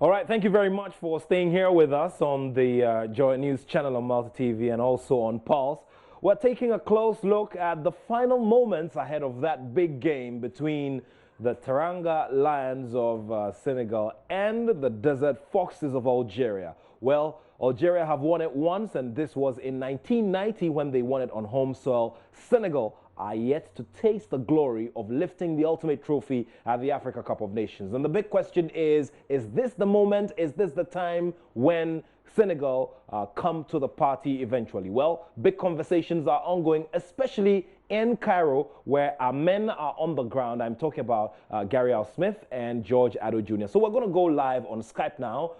All right, thank you very much for staying here with us on the Joy News channel on Multi TV and also on Pulse. We're taking a close look at the final moments ahead of that big game between the Teranga Lions of Senegal and the Desert Foxes of Algeria. Well, Algeria have won it once, and this was in 1990 when they won it on home soil. Senegal are yet to taste the glory of lifting the ultimate trophy at the Africa Cup of Nations. And the big question is this the moment? Is this the time when Senegal come to the party eventually? Well, big conversations are ongoing, especially in Cairo, where our men are on the ground. I'm talking about Gary Al Smith and George Addo Jr. So we're going to go live on Skype now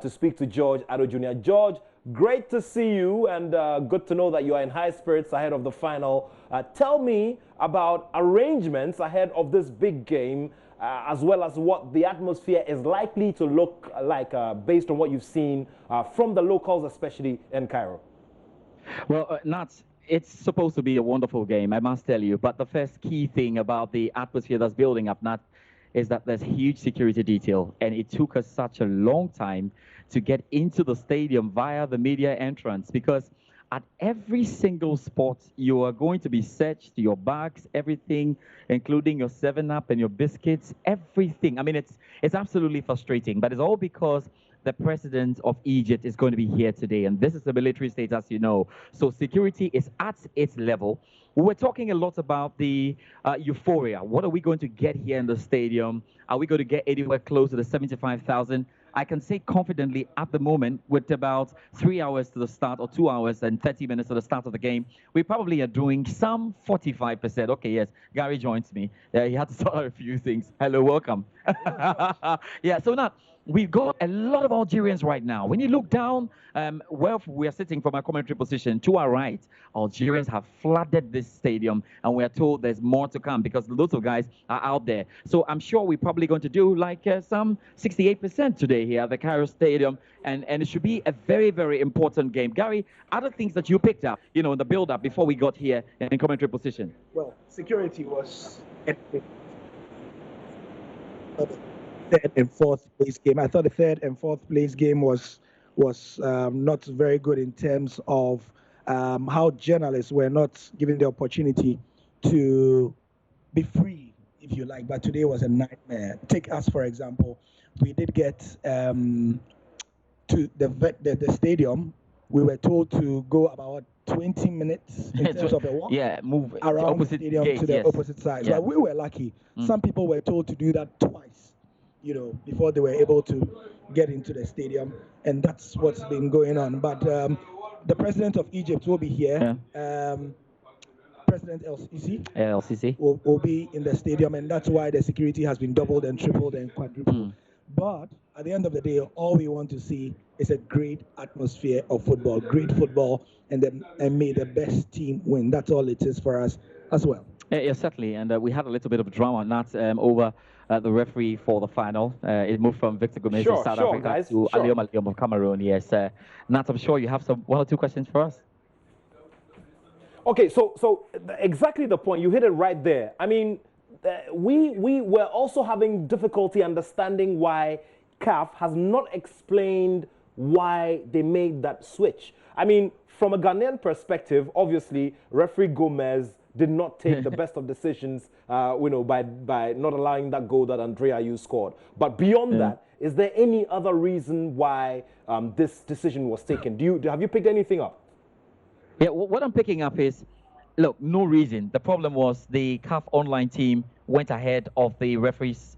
to speak to George Addo Jr. George, great to see you, and good to know that you are in high spirits ahead of the final. Tell me about arrangements ahead of this big game, as well as what the atmosphere is likely to look like based on what you've seen from the locals, especially in Cairo. Well, Nats, it's supposed to be a wonderful game, I must tell you. But the first key thing about the atmosphere that's building up, Nat, is that there's huge security detail. And it took us such a long time to get into the stadium via the media entrance, because at every single spot, you are going to be searched, your bags, everything, including your 7-Up and your biscuits, everything. I mean, it's absolutely frustrating, but it's all because the president of Egypt is going to be here today, and this is a military state, as you know. So security is at its level. We were talking a lot about the euphoria. What are we going to get here in the stadium? Are we going to get anywhere close to the 75,000? I can say confidently at the moment, with about 3 hours to the start, or 2 hours and 30 minutes to the start of the game, we probably are doing some 45%. Okay, yes, Gary joins me. He had to sort out a few things. Hello, welcome. Yeah, so now, we've got a lot of Algerians right now. When you look down where we are sitting from our commentary position, to our right, Algerians have flooded this stadium, and we are told there's more to come because lots of guys are out there. So I'm sure we're probably going to do like some 68% today here at the Cairo Stadium, and it should be a very, very important game. Gary, other things that you picked up, you know, in the build-up before we got here in commentary position? Well, security was third and fourth place game. I thought the third and fourth place game was not very good in terms of how journalists were not given the opportunity to be free, if you like. But today was a nightmare. Take us, for example. We did get to the stadium. We were told to go about 20 minutes in terms of a walk. Yeah, move around the stadium to the opposite side. Yeah. But we were lucky. Some people were told to do that twice, you know, before they were able to get into the stadium, and that's what's been going on. But the president of Egypt will be here. Yeah. President LCC will be in the stadium, and that's why the security has been doubled and tripled and quadrupled. But at the end of the day, all we want to see is a great atmosphere of football, great football, and may the best team win. That's all it is for us as well. Yeah, certainly. And we had a little bit of drama, not over the referee for the final. It moved from Victor Gomez of South Africa to Aliom Aliom of Cameroon. Yes, Nat, I'm sure you have one or two questions for us. Okay, so exactly the point. You hit it right there. I mean, we were also having difficulty understanding why CAF has not explained why they made that switch. I mean, from a Ghanaian perspective, obviously, referee Gomez did not take the best of decisions, you know, by not allowing that goal that Andrea Ayew scored. But beyond that, is there any other reason why this decision was taken? Have you picked anything up? Yeah, what I'm picking up is, look, no reason. The problem was the CAF online team went ahead of the referees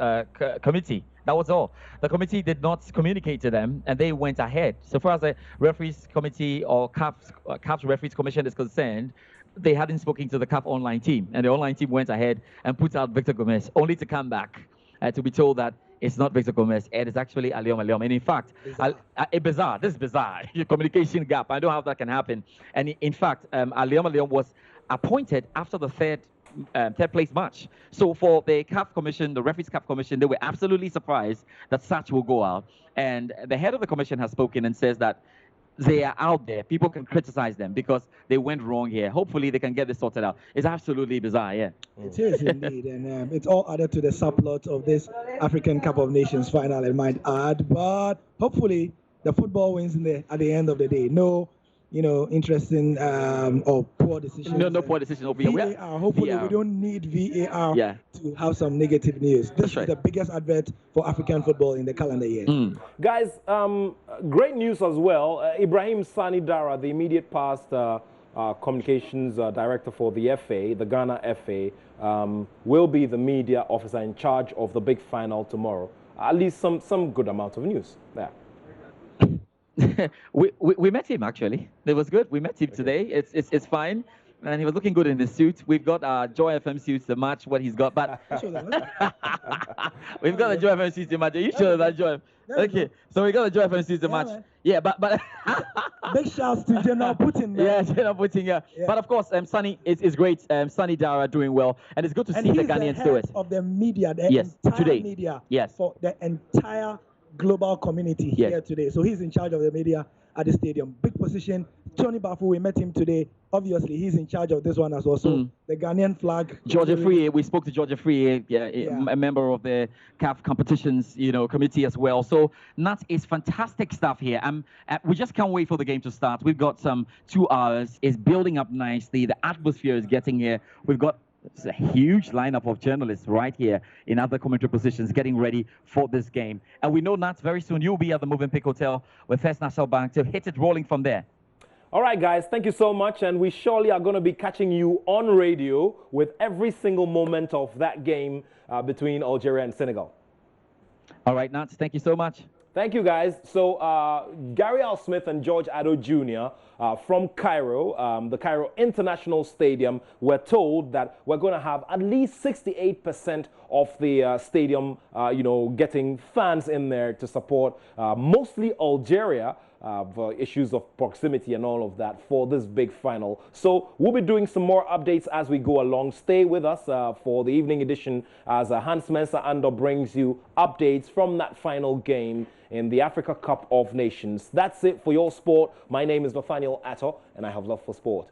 committee. That was all. The committee did not communicate to them, and they went ahead. So far as the referees committee or CAF's referees commission is concerned, they hadn't spoken to the CAF online team, and the online team went ahead and put out Victor Gomez, only to come back to be told that it's not Victor Gomez, it is actually Aliom Aliom. And in fact, bizarre. This is bizarre. Communication gap. I don't know how that can happen. And in fact, Aliom Aliom was appointed after the third place match. So for the CAF commission, the referees CAF commission, they were absolutely surprised that such will go out. And the head of the commission has spoken and says that they are out there. People can criticize them because they went wrong here. Hopefully, they can get this sorted out. It's absolutely bizarre, yeah. It is indeed, and it's all added to the subplot of this African Cup of Nations final, I might add. But hopefully, the football wins at the end of the day. No, interesting or poor decisions. No poor decisions. VAR. Hopefully, VAR. we don't need VAR Yeah. to have some negative news. This is right. the biggest advert for African football in the calendar year. Guys, great news as well. Ibrahim Sani Dara, the immediate past communications director for the FA, the Ghana FA, will be the media officer in charge of the big final tomorrow. At least some good amount of news there. we met him actually. It was good. We met him today. It's fine. And he was looking good in the suit. We've got our Joy FM suits to match what he's got. But we've got the Joy FM suits to match. Are you sure that Joy? Okay, so we got the Joy FM suits to match. Man. Yeah, but Big shouts to General Putin. Man. Yeah, General Putin. Yeah. But of course, Sunny is great. Sunny Dara doing well, and it's good to see the Ghanaians do it. Of the media, the entire today. media, Yes, for the entire global community here today. So he's in charge of the media at the stadium. Big position. Tony Bafu, we met him today. Obviously, he's in charge of this one as well. So the Ghanaian flag. Georgia Free, we spoke to Georgia Free, a member of the CAF competitions, committee as well. So Nat, is fantastic stuff here. We just can't wait for the game to start. We've got 2 hours. It's building up nicely. The atmosphere is getting here. We've got a huge lineup of journalists right here in other commentary positions getting ready for this game. And we know, Nat, very soon you'll be at the Movenpick Hotel with First National Bank to hit it rolling from there. All right, guys, thank you so much. And we surely are going to be catching you on radio with every single moment of that game between Algeria and Senegal. All right, Nat, thank you so much. Thank you, guys. So Gary Al Smith and George Addo Jr. From Cairo, the Cairo International Stadium, were told that we're going to have at least 68% of the stadium, getting fans in there to support mostly Algeria. For issues of proximity and all of that for this big final. So we'll be doing some more updates as we go along. Stay with us for the evening edition as Hans Mensa Andor brings you updates from that final game in the Africa Cup of Nations. That's it for your sport. My name is Nathaniel Atto, and I have love for sport.